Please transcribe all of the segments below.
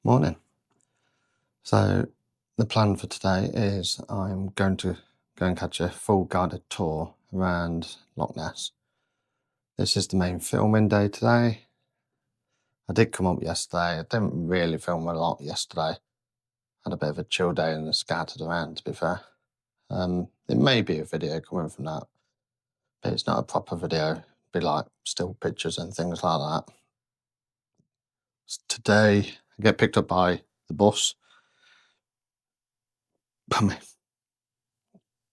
Morning. So the plan for today is I'm going to go and catch a full guided tour around Loch Ness. This is the main filming day today. I did come up yesterday. I didn't really film a lot yesterday. Had a bit of a chill day and scattered around, to be fair. It may be a video coming from that, but it's not a proper video. It'd be like still pictures and things like that. Today I get picked up by the bus.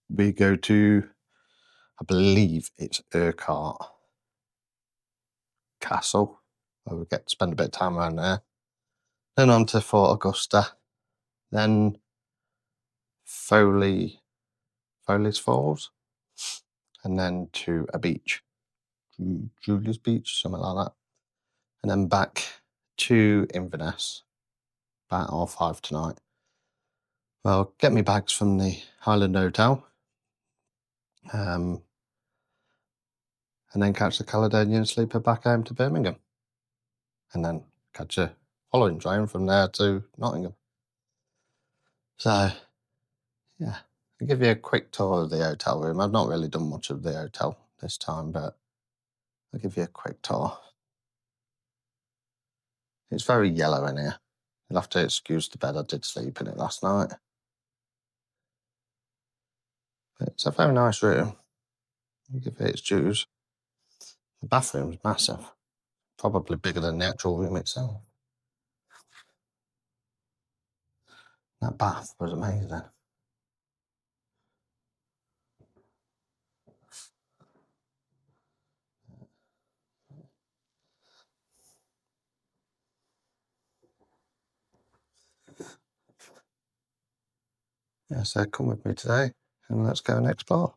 We go to, I believe it's Urquhart Castle, where we get to spend a bit of time around there. Then on to Fort Augusta, then Foley's Falls, and then to a beach, Julia's Beach, something like that. And then back to Inverness, about 5:30 tonight. Well, get me bags from the Highland Hotel, and then catch the Caledonian sleeper back home to Birmingham, and then catch a following train from there to Nottingham. So, yeah, I'll give you a quick tour of the hotel room. I've not really done much of the hotel this time, but I'll give you a quick tour. It's very yellow in here. You'll have to excuse the bed. I did sleep in it last night. But it's a very nice room. I'll give it its dues. The bathroom's massive. Probably bigger than the actual room itself. That bath was amazing. Yeah, so come with me today and let's go and explore.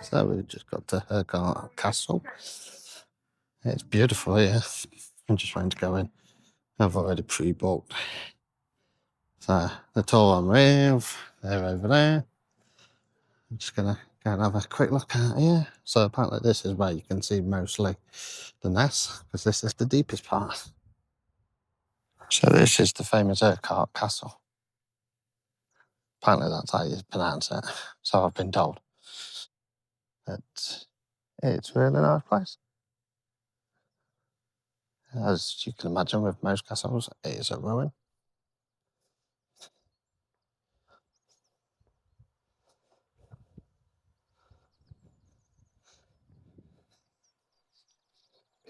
So we just got to Urquhart Castle. It's beautiful here. I'm just trying to go in. I've already pre-booked. So the tour on with, they're over there. I'm just gonna go and have a quick look out here. So apparently this is where you can see mostly the Ness, because this is the deepest part. So this is the famous Urquhart Castle. Apparently that's how you pronounce it. So I've been told. But it's a really nice place. As you can imagine with most castles, it is a ruin.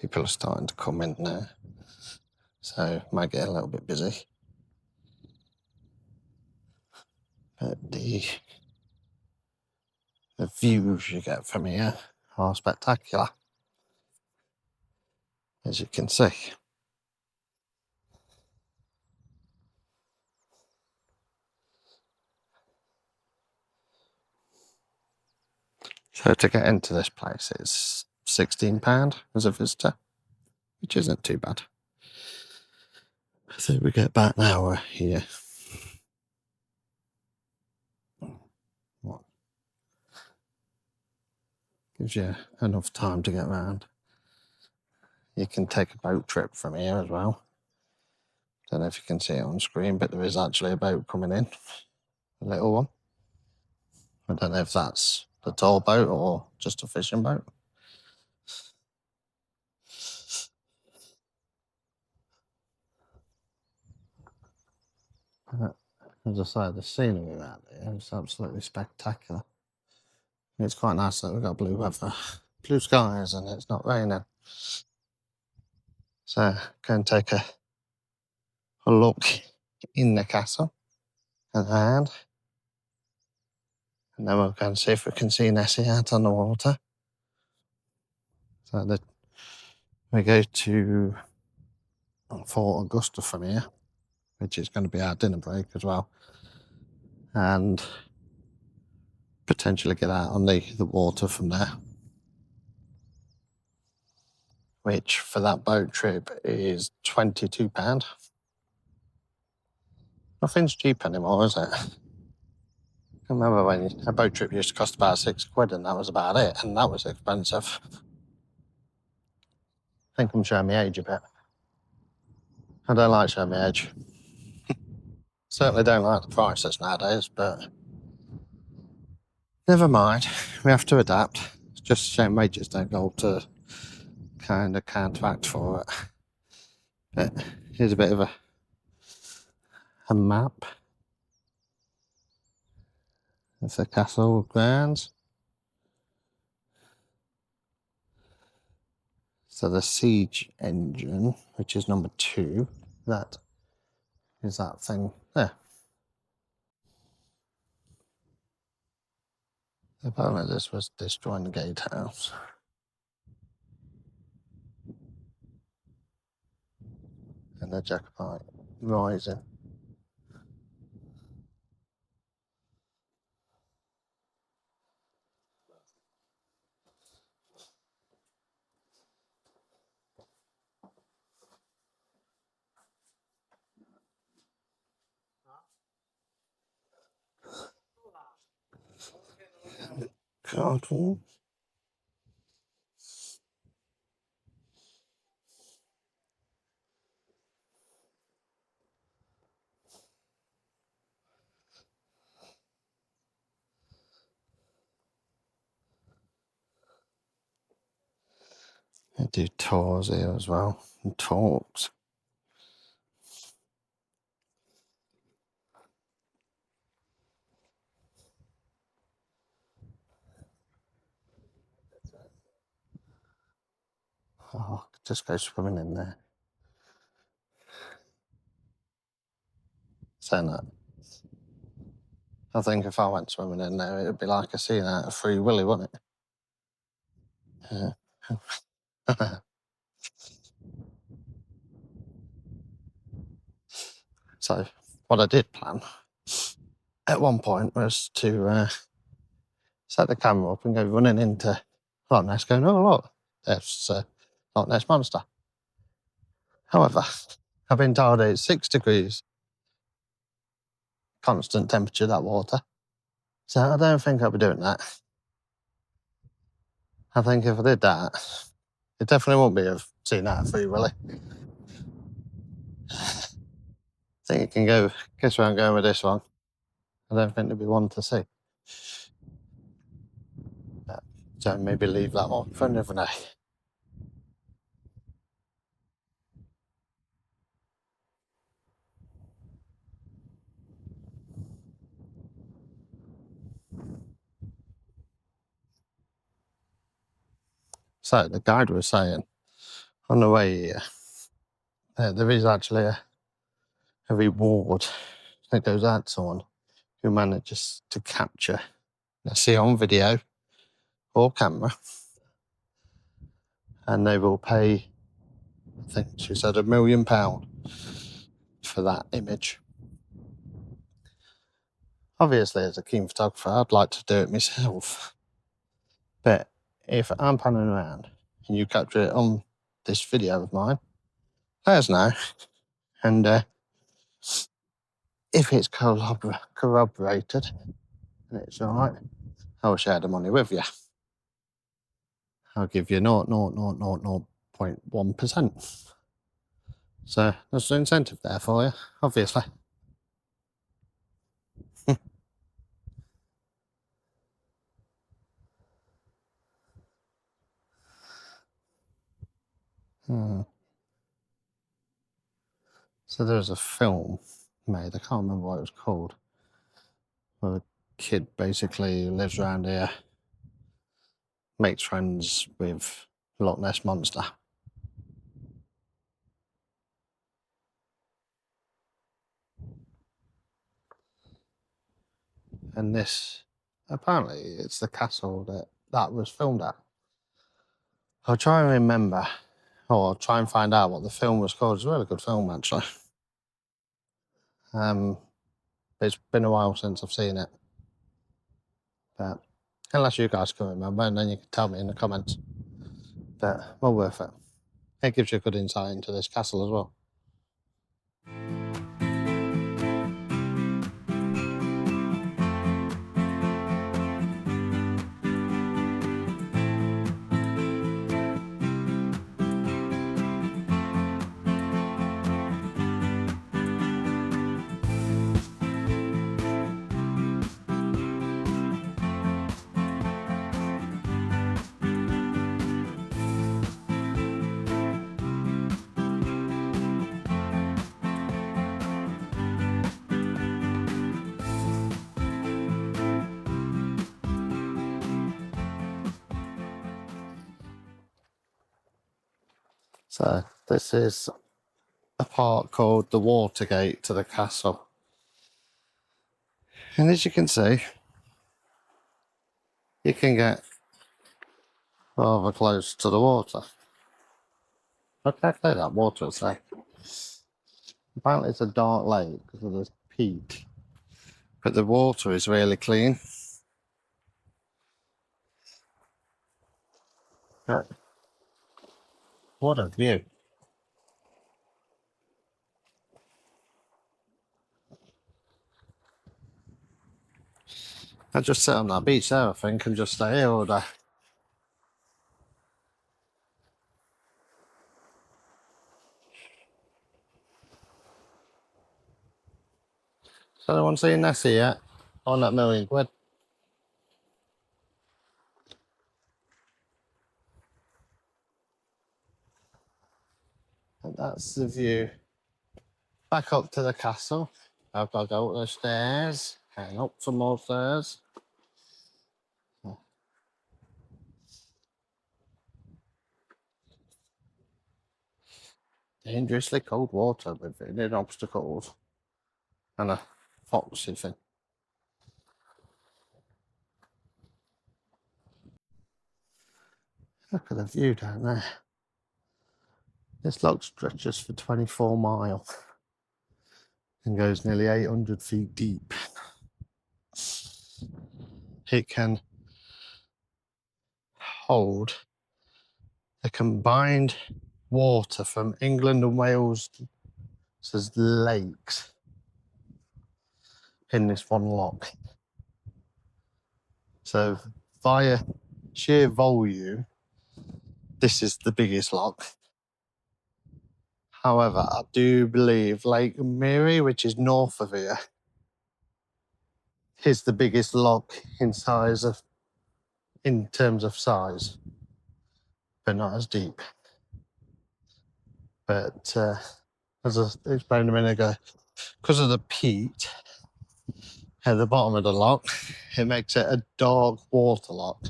People are starting to come in now, so might get a little bit busy. But the views you get from here are spectacular, as you can see. So to get into this place, it's £16 as a visitor, which isn't too bad. I think we get about an hour here. Gives you enough time to get around. You can take a boat trip from here as well. Don't know if you can see it on screen, but there is actually a boat coming in, a little one. I don't know if that's a tall boat or just a fishing boat. As I say, the scenery around here is absolutely spectacular. It's quite nice that we've got blue weather, blue skies, and it's not raining. So go and take a look in the castle and around, and then we'll go and see if we can see Nessie out on the water. So we go to Fort Augusta from here, which is going to be our dinner break as well, and potentially get out on the water from there, which for that boat trip is £22. Nothing's cheap anymore, is it? I remember when a boat trip used to cost about £6 and that was about it, and that was expensive. I think I'm showing my age a bit. I don't like showing my age. Certainly don't like the prices nowadays, but never mind. We have to adapt. It's just a shame wages don't go up to kind of counteract for it. But here's a bit of a map of the castle grounds. So the siege engine, which is number 2, that is that thing there. Apparently this was destroying the gatehouse. And the Jacobite rising. Cartoon. They do tours here as well, and talks. Oh, I could just go swimming in there. Saying that, I think if I went swimming in there, it'd be like a scene out of Free Willy, wouldn't it? Yeah. So, what I did plan at one point was to set the camera up and go running into Loch Ness, going, oh, look, there's Loch Ness Monster. However, I've been told it's 6 degrees, constant temperature, that water. So I don't think I'll be doing that. I think if I did that, it definitely won't be a scene out of Free Willy. I think you can go, guess where I'm going with this one. I don't think there'll be one to see. So maybe leave that one for another day. So the guide was saying on the way here, there is actually a reward that goes out to someone who manages to capture, let's see, on video or camera, and they will pay, I think she said, £1 million for that image. Obviously, as a keen photographer, I'd like to do it myself. But if I'm panning around and you capture it on this video of mine, let us know. And if it's corroborated and it's all right, I'll share the money with you. I'll give you 0.1%. So there's an incentive there for you, obviously. So there's a film made, I can't remember what it was called, where a kid basically lives around here, makes friends with Loch Ness Monster. And this, apparently, it's the castle that was filmed at. I'll try and remember, or I'll try and find out what the film was called. It's a really good film, actually. It's been a while since I've seen it. But unless you guys can remember, and then you can tell me in the comments. But well worth it. It gives you a good insight into this castle as well. So this is a part called the Watergate to the castle. And as you can see, you can get rather close to the water. Okay, that water is there. Apparently it's a dark lake because of this peat. But the water is really clean. But what a view. I just sit on that beach there, I think, and just stay here all day. Has anyone seen Nessie yet? On that £1,000,000. And that's the view. Back up to the castle. I've got to go up the stairs, hang up some more stairs. Dangerously cold water with hidden obstacles and a foxy thing. Look at the view down there. This loch stretches for 24 miles and goes nearly 800 feet deep. It can hold the combined water from England and Wales as lakes in this one loch. So via sheer volume, this is the biggest loch. However, I do believe Lake Miri, which is north of here, is the biggest loch in terms of size, but not as deep. But as I explained a minute ago, because of the peat at the bottom of the loch, it makes it a dark water loch.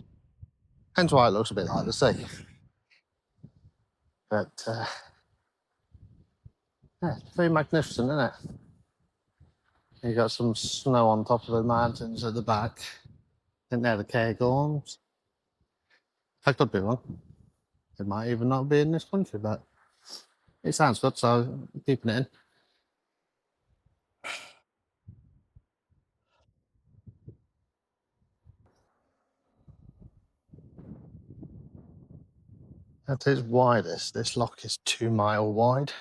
Hence why it looks a bit like the sea. But yeah, it's pretty magnificent, isn't it? You got some snow on top of the mountains at the back. I think they're the Caledonians. I could be wrong. It might even not be in this country, but it sounds good, so I'm keeping it in. At its widest, this loch is 2 mile wide,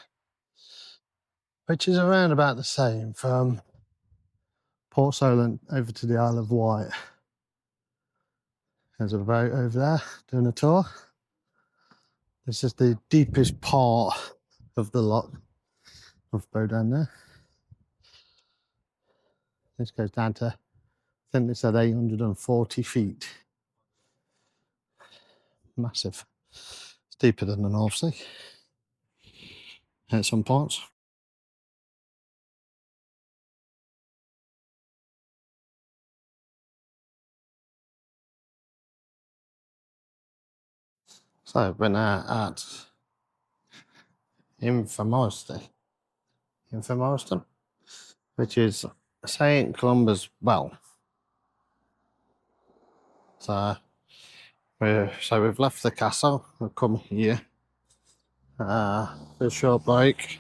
which is around about the same from Port Solent over to the Isle of Wight. There's a boat over there doing a tour. This is the deepest part of the loch of Bow down there. This goes down to, I think it's at 840 feet. Massive. It's deeper than the North Sea at some parts. So we're now at Invermorston, which is St Columba's Well. So we've left the castle, we've come here for a short break,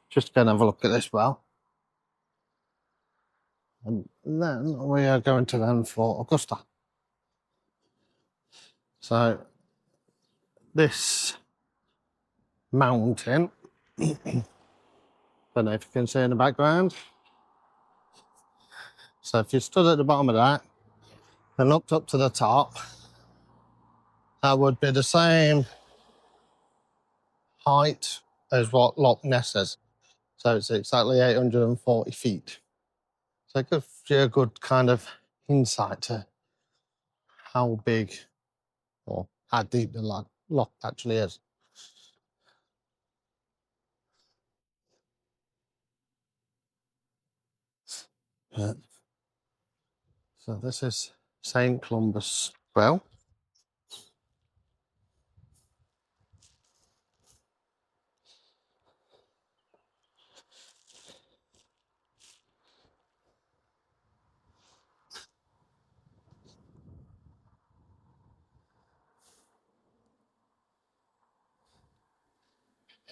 just to go and have a look at this well. And then we are going to then Fort Augusta. So this mountain, don't know if you can see in the background. So if you stood at the bottom of that and looked up to the top, that would be the same height as what Loch Ness is. So it's exactly 840 feet. So it gives you a good kind of insight to how big or how deep the loch actually is. So this is St Columba's Well.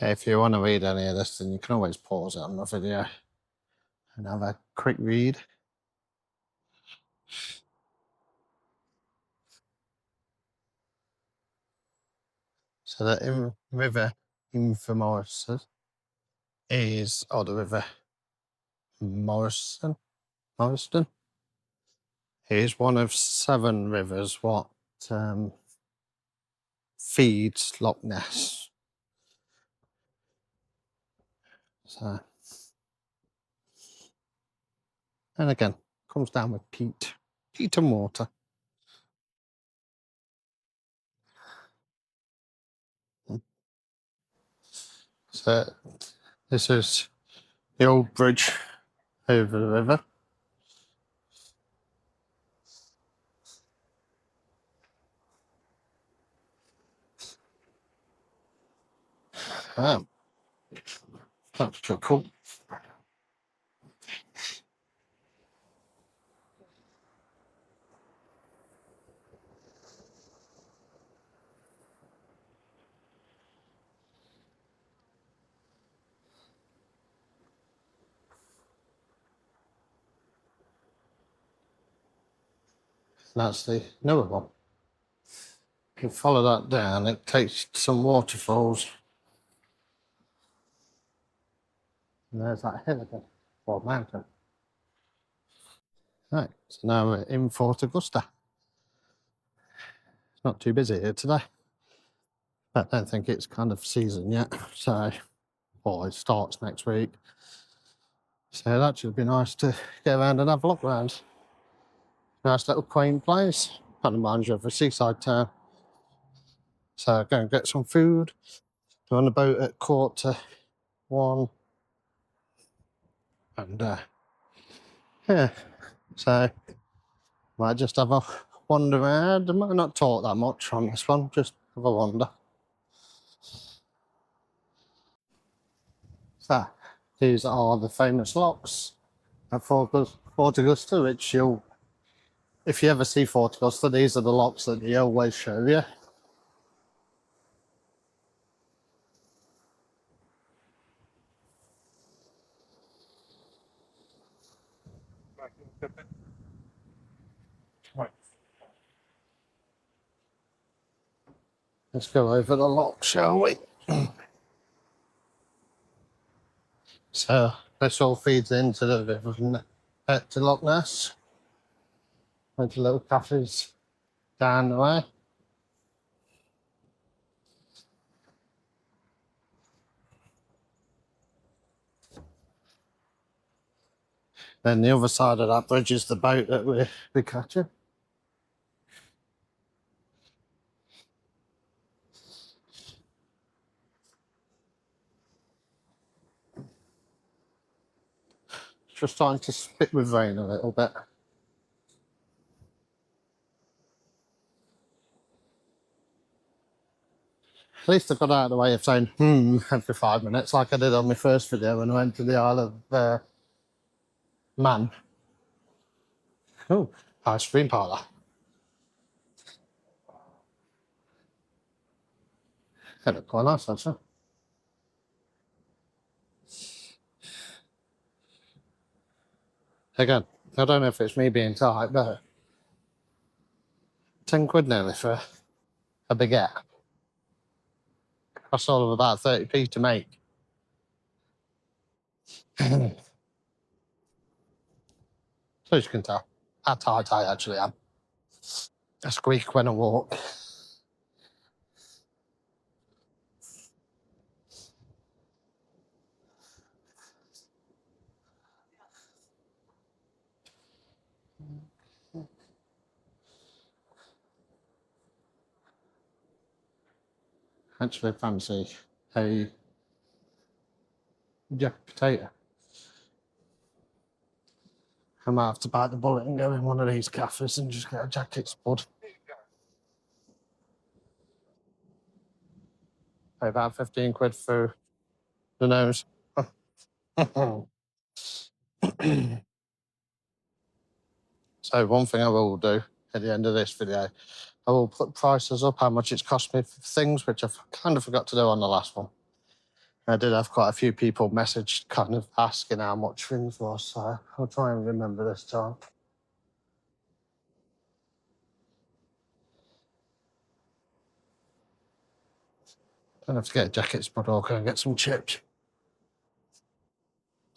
If you want to read any of this, then you can always pause it on the video and have a quick read. So the river Invermorston is, or the river Morrison, is one of 7 rivers what feeds Loch Ness. So, and again, comes down with peat and water. So this is the old bridge over the river. That's pretty cool. That's the newer one. You follow that down, it takes some waterfalls. And there's that hill again, or mountain. Right, so now we're in Fort Augusta. It's not too busy here today. I don't think it's kind of season yet, so, or it starts next week. So that should be nice to get around and have a look around. Nice little quaint place. Kind of reminds you of a seaside town. So go and get some food. Go on the boat at 1:15. And yeah, so might just have a wander around. I might not talk that much on this one, just have a wander. So these are the famous locks at Fort Augusta, which you'll, if you ever see Fort Augusta, these are the locks that they always show you. Let's go over the lock, shall we? So this all feeds into the river to Loch Ness. Went to little cafes down the way. Then the other side of that bridge is the boat that we're catching. Just starting to spit with rain a little bit. At least I got out of the way of saying every 5 minutes like I did on my first video when I went to the Isle of Man. Oh, ice cream parlour. That looked quite nice actually. Again, I don't know if it's me being tight, but 10 quid nearly for a baguette. Costs all of about 30p to make. So as you can tell how tight I actually am. I squeak when I walk. Actually fancy a jack potato. I might have to bite the bullet and go in one of these cafes and just get a jacket spud. Pay about 15 quid for the nose. So one thing I will do at the end of this video, I will put prices up, how much it's cost me for things, which I've kind of forgot to do on the last one. I did have quite a few people message kind of asking how much things was, so I'll try and remember this time. Don't have to get a jacket spud or go and get some chips.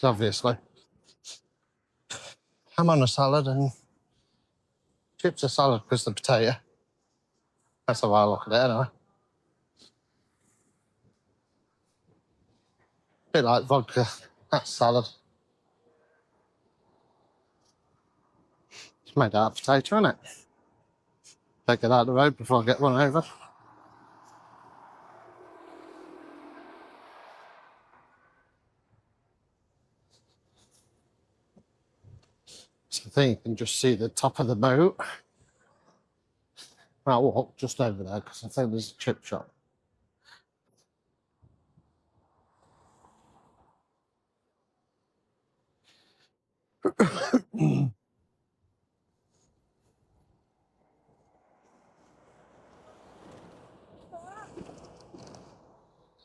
Obviously, I'm on a salad and chips are salad because the potato. That's how I look at it anyway. Bit like vodka, that's salad. It's made out of potato, isn't it? Take it out of the road before I get one over. So I think you can just see the top of the boat. I'll walk just over there because I think there's a chip shop.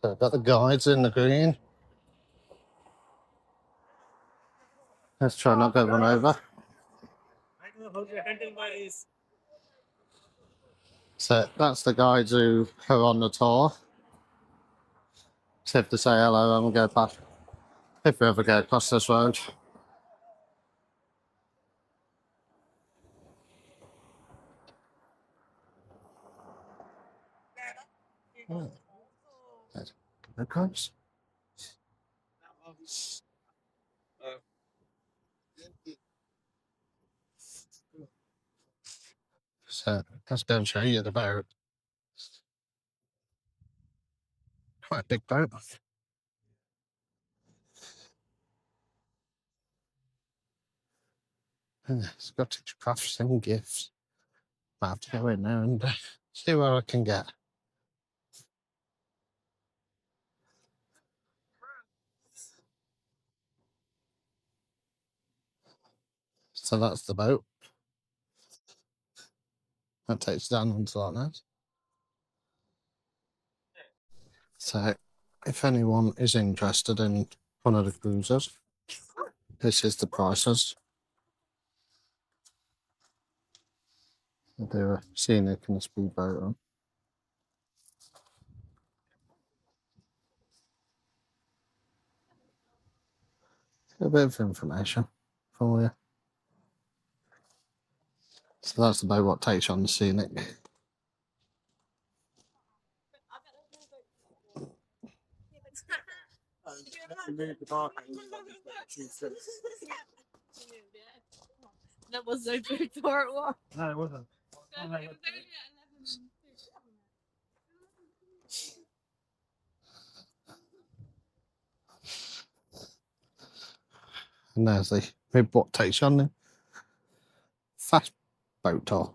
So I've got the guides in the green. Let's try not to go one over. So that's the guides who are on the tour. So if they say hello and we'll go past. If we ever get across this road. Oh. The guides. So let's go and show you the boat. Quite a big boat. And it's got its crafts and gifts. Might have to go in there and see where I can get. So that's the boat. That takes down onto Loch Ness. So if anyone is interested in one of the cruisers, this is the prices. They do a scenic and a speedboat on. A bit of information for you. So that's the boat what takes you on the scenic. That was no food tour at once. No, it wasn't. And there's the what takes you on the fast boat tour,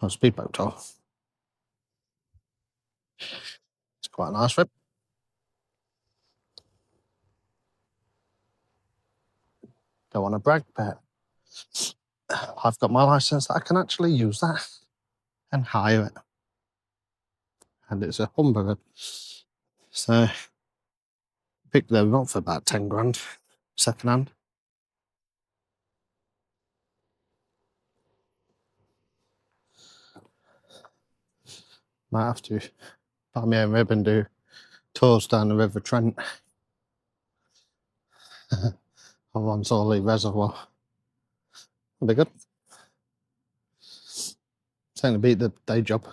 or speedboat tour. It's quite a nice trip. Don't want to brag, but I've got my license that I can actually use that and hire it. And it's a Humber. So picked them up for about 10 grand, second hand. Might have to buy my own rib and do tours down the River Trent. Or on Sorley Reservoir. That'll be good. It's going to beat the day job.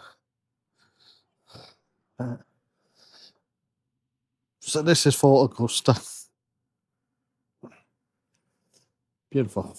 So this is Fort Augusta. Beautiful.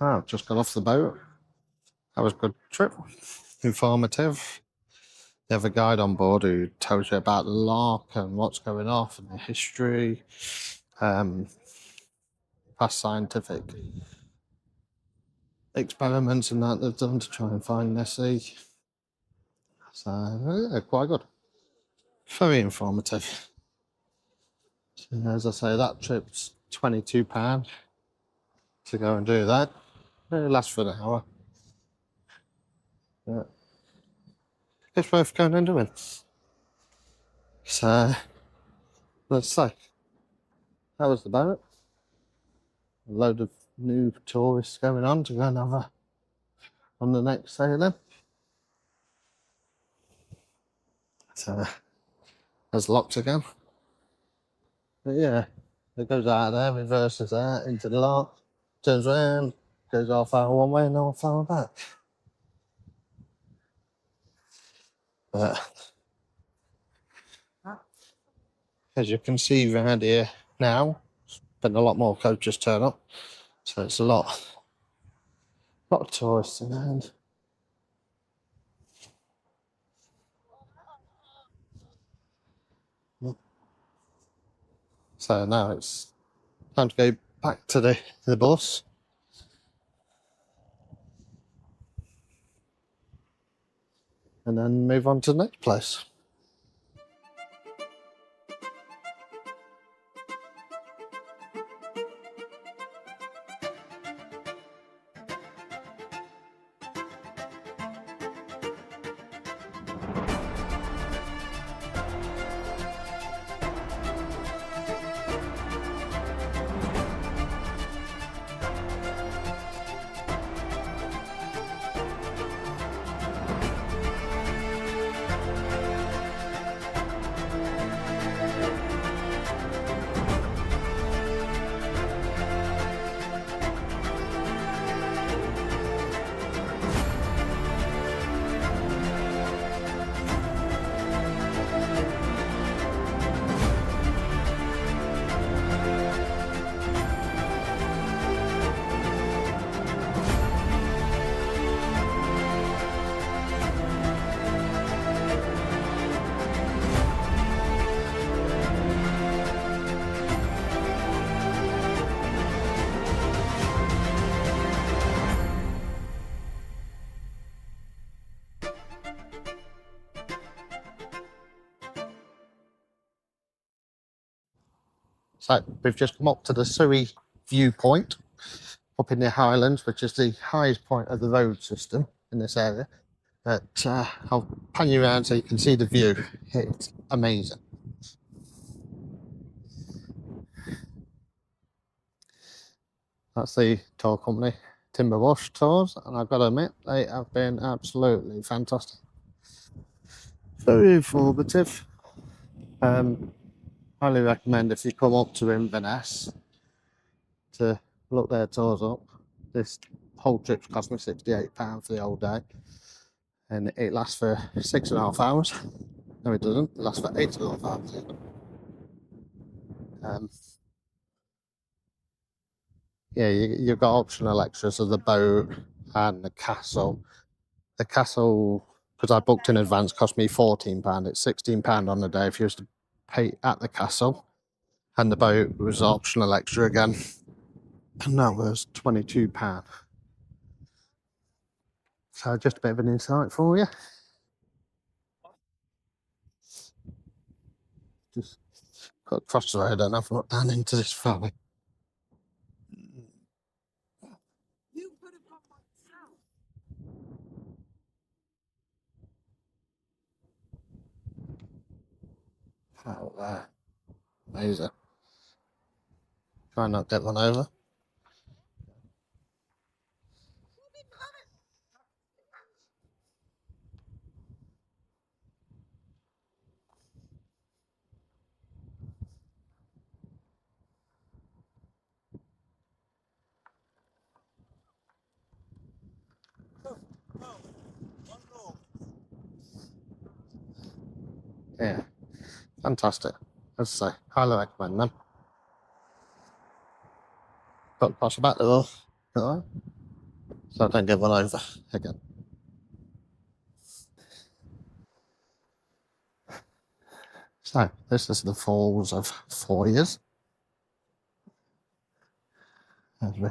I've just got off the boat. That was a good trip. Informative. They have a guide on board who tells you about the loch and what's going off and the history, past scientific experiments and that they've done to try and find Nessie. So, yeah, quite good. Very informative. So, as I say, that trip's £22 to go and do that. It lasts for an hour. Yeah. It's worth going and doing. So, let's say, that was the boat. A load of new tourists going on to go and have a on the next sailing. So, there's locks again. But yeah, it goes out there, reverses out into the lock, turns around, goes half hour one way and half hour back. But as you can see around here now, been a lot more coaches turn up, so it's a lot of tourists around. So now it's time to go back to the bus. And then move on to the next place. So we've just come up to the Surrey viewpoint up in the Highlands, which is the highest point of the road system in this area. But I'll pan you around so you can see the view. It's amazing. That's the tour company, Timber Wash Tours, and I've got to admit, they have been absolutely fantastic. Very informative. Highly recommend if you come up to Inverness to look their tours up. This whole trip's cost me £68 for the whole day, and it lasts for 6.5 hours. No, it doesn't. It lasts for 8.5 hours. Yeah, you've got optional extras of the boat and the castle. The castle, because I booked in advance, cost me £14. It's £16 on the day if you was to pay at the castle. And the boat was optional extra again. And that was £22. So just a bit of an insight for you. Just got across the road and I've looked down into this valley. Oh, there. Amazing. Try and not get one over. Yeah, fantastic. As I say, highly recommend them. Got to pass the back door, so I don't get one over again. So this is the Falls of Foyers. As we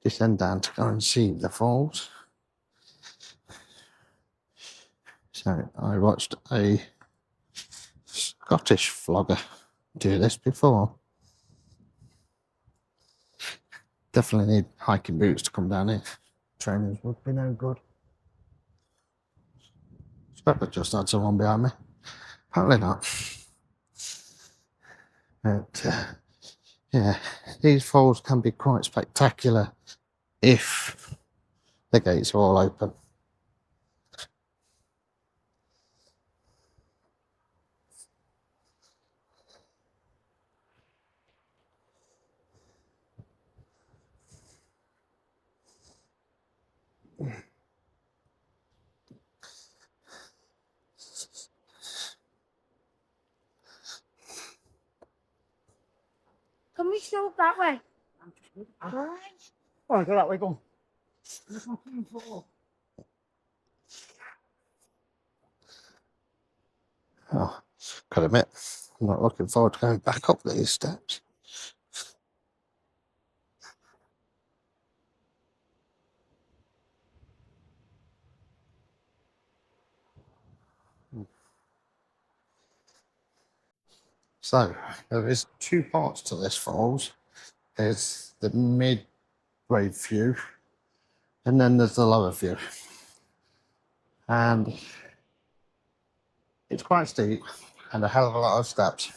descend down to go and see the falls. So I watched a Scottish vlogger do this before. Definitely need hiking boots to come down here. Trainers would be no good. Expect I just had someone behind me. Apparently not. But yeah, these falls can be quite spectacular if the gates are all open. Can we show that way? Alright. Oh, go that way, go on. Oh, gotta admit, I'm not looking forward to going back up these steps. So there is two parts to this falls. There's the mid-grade view, and then there's the lower view. And it's quite steep and a hell of a lot of steps.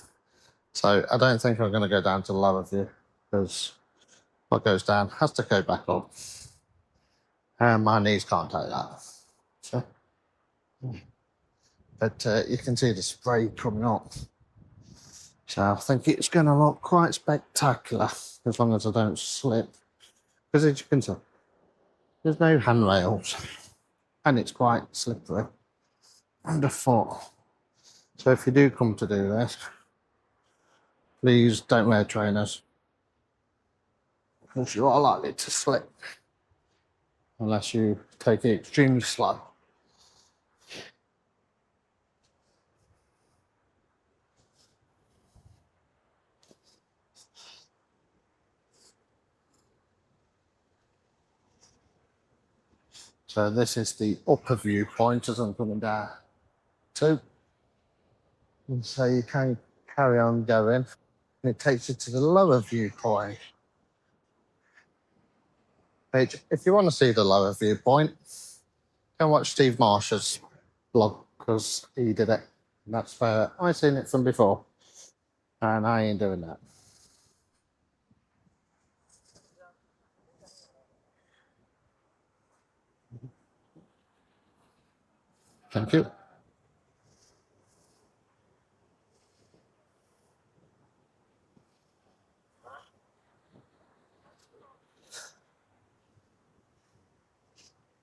So I don't think I'm going to go down to the lower view because what goes down has to go back up. And my knees can't take that. So, but you can see the spray coming up. So I think it's going to look quite spectacular as long as I don't slip. Because as you can see, there's no handrails and it's quite slippery underfoot. So if you do come to do this, please don't wear trainers because you are likely to slip unless you take it extremely slow. So this is the upper viewpoint as I'm coming down too. And so you can carry on going. and it takes you to the lower viewpoint. Which, if you want to see the lower viewpoint, go and watch Steve Marsh's blog, because he did it. And that's where I've seen it from before, and I ain't doing that. Thank you.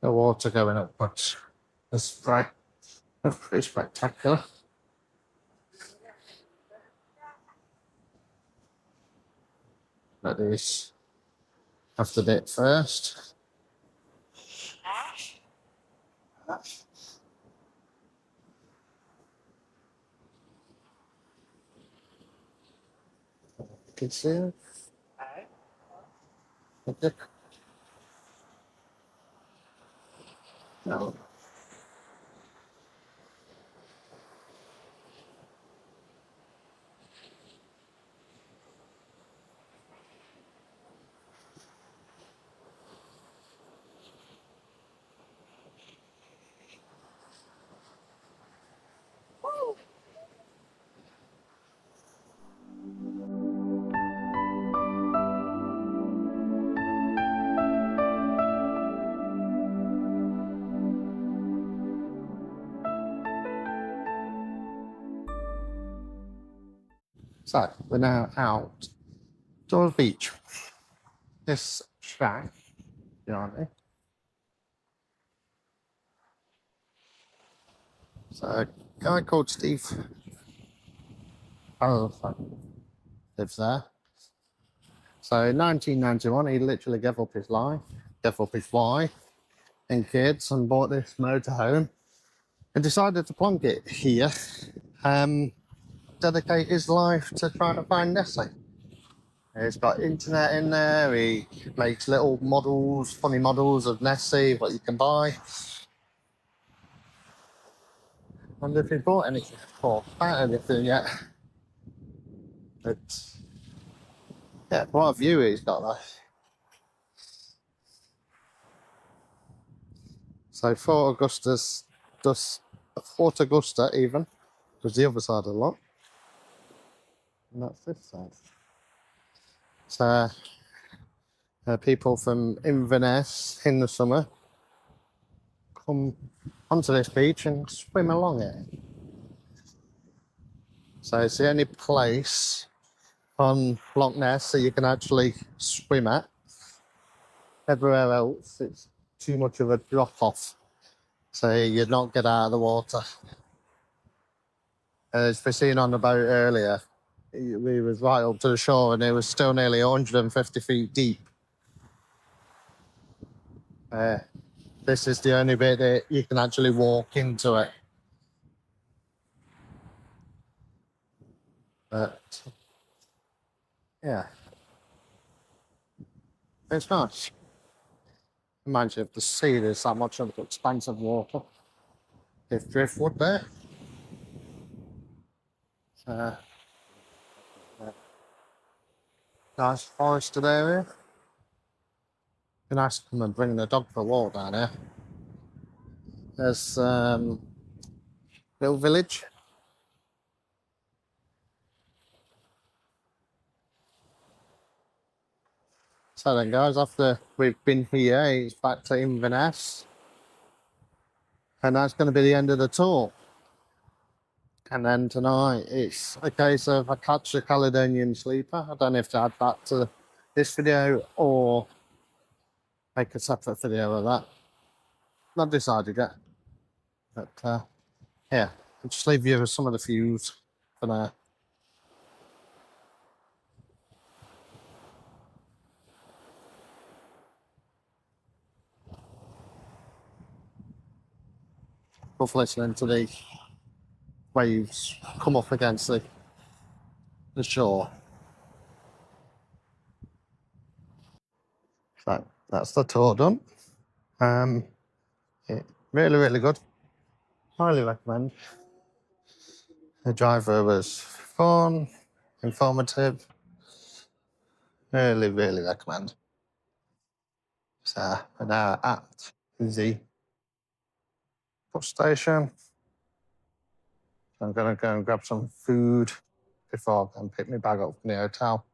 The water going upwards. That's pretty spectacular. Let these have the dip first. You can see it. Okay. No. So we're now out to the beach. This shack, behind me. So a guy called Steve lives there. So in 1991, he literally gave up his life, gave up his wife and kids, and bought this motorhome and decided to plonk it here. Dedicate his life to trying to find Nessie. He's got internet in there. He makes little models, funny models of Nessie, what you can buy. I wonder if he bought anything or found anything yet. But yeah, what a view he's got there. So Fort Augusta even was the other side of the lot. And that's this side. So people from Inverness in the summer come onto this beach and swim along it. So it's the only place on Loch Ness that you can actually swim at. Everywhere else, it's too much of a drop off, so you'd not get out of the water. As we seen on the boat earlier, we was right up to the shore and it was still nearly 150 feet deep. This is the only bit that you can actually walk into it. But yeah, it's nice. Imagine if the sea is that much of expansive water. If driftwood there. Nice forested area. Be nice to come and bring the dog for a walk down here. There's little village. So then guys, after we've been here, it's back to Inverness. And that's going to be the end of the tour. And then tonight, it's a case of I catch the Caledonian sleeper. I don't know if to add that to this video or make a separate video of that. Not decided yet. But yeah, I'll just leave you with some of the views for now. Love listening to the waves come up against the shore. So that's the tour done. Yeah, really good. Highly recommend. The driver was fun. informative. Really, really recommend. So we're now at the bus station. I'm going to go and grab some food before I can pick my bag up from the hotel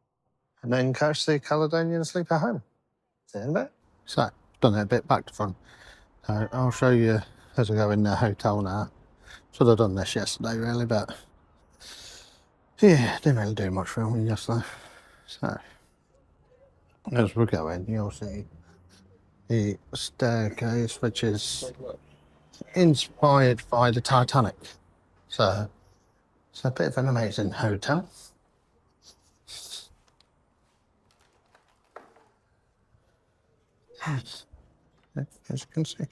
and then catch the Caledonian sleeper home. See you in a bit. So, done it a bit back to front. So I'll show you as I go in the hotel now. Should have done this yesterday really, but yeah, didn't really do much filming yesterday. So, as we go in, you'll see the staircase, which is inspired by the Titanic. So, it's a bit of an amazing hotel. As you can see.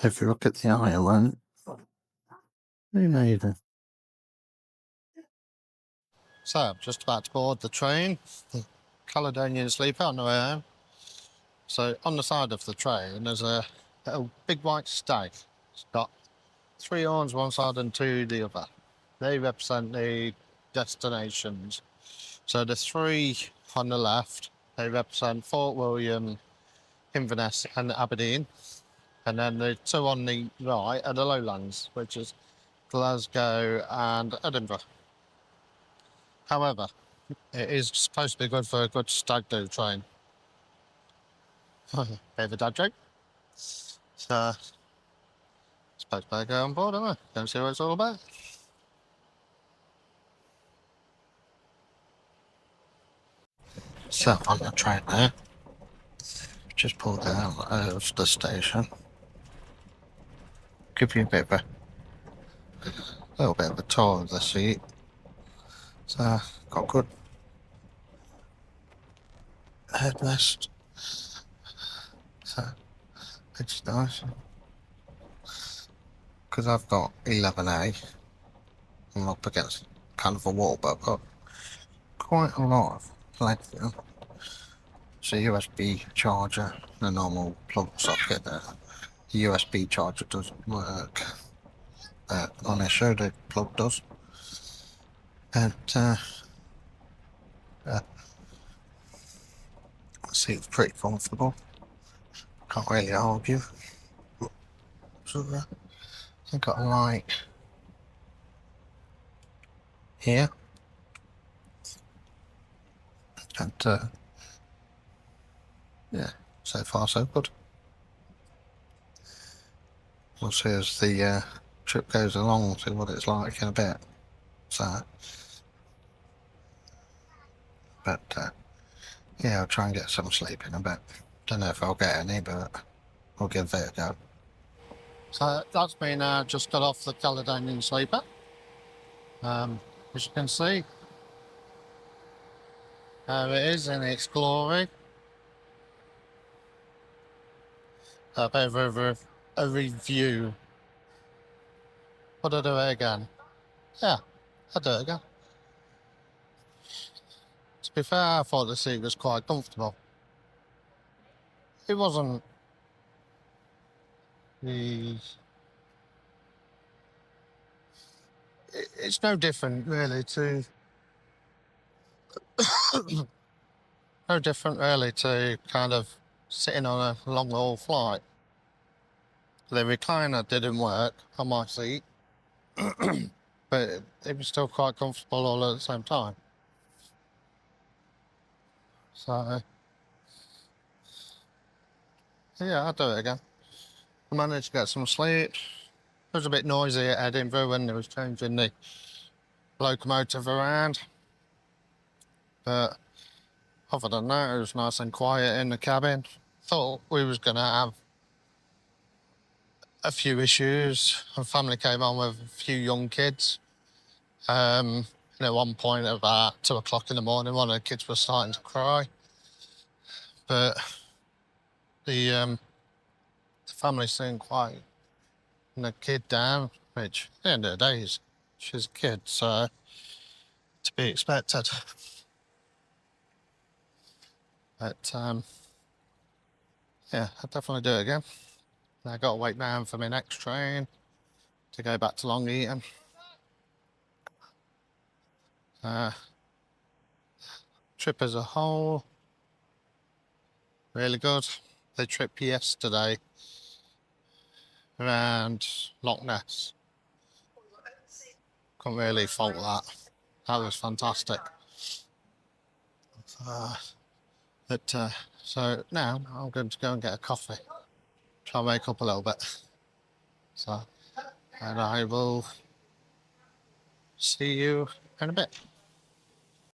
If you look at the island, amazing. So, I'm just about to board the train, the Caledonian sleeper on the way home. So, on the side of the train, there's a big white stag. It's got 3 horns one side and 2 the other. They represent the destinations. So, the 3 on the left, they represent Fort William, Inverness, and Aberdeen. And then the 2 on the right are the lowlands, which is Glasgow and Edinburgh. However, it is supposed to be good for a good stag do train. Bit of a dad joke. So, suppose better go on board, haven't I? Go and see what it's all about. So, on the train there, just pulled out of the station. Give you a bit of a little bit of a tour of the seat. So, got good headrest. So, it's nice. Because I've got 11A, I'm up against kind of a wall, but I've got quite a lot of length. It's a USB charger, the normal plug socket there. The USB charger doesn't work. On this show, the plug does. And the seat's pretty comfortable. Can't really argue. So I've got a light here. And yeah, so far so good. We'll see as the trip goes along, see what it's like in a bit. So, but yeah, I'll try and get some sleep in a bit. Don't know if I'll get any, but I'll give it a go. So that's me now, just got off the Caledonian sleeper. As you can see, there it is in its glory. A bit of a review. Would I do it again? Yeah, I'd do it again. To be fair, I thought the seat was quite comfortable. It wasn't the... It's no different really to... no different really to kind of sitting on a long haul flight. The recliner didn't work on my seat, but it was still quite comfortable all at the same time. So, yeah, I'd do it again. I managed to get some sleep. It was a bit noisy at Edinburgh when they was changing the locomotive around. But other than that, it was nice and quiet in the cabin. Thought we was going to have a few issues. My family came on with a few young kids. And at one point, about 2 o'clock in the morning, one of the kids was starting to cry. But the family seemed quite the kid down, which at the end of the day, she's a kid, so to be expected. But yeah, I'd definitely do it again. I got to wait now for my next train to go back to Long Eaton. Trip as a whole, really good. The trip yesterday around Loch Ness, couldn't really fault that. That was fantastic. So now I'm going to go and get a coffee, try and wake up a little bit. So, and I will see you in a bit.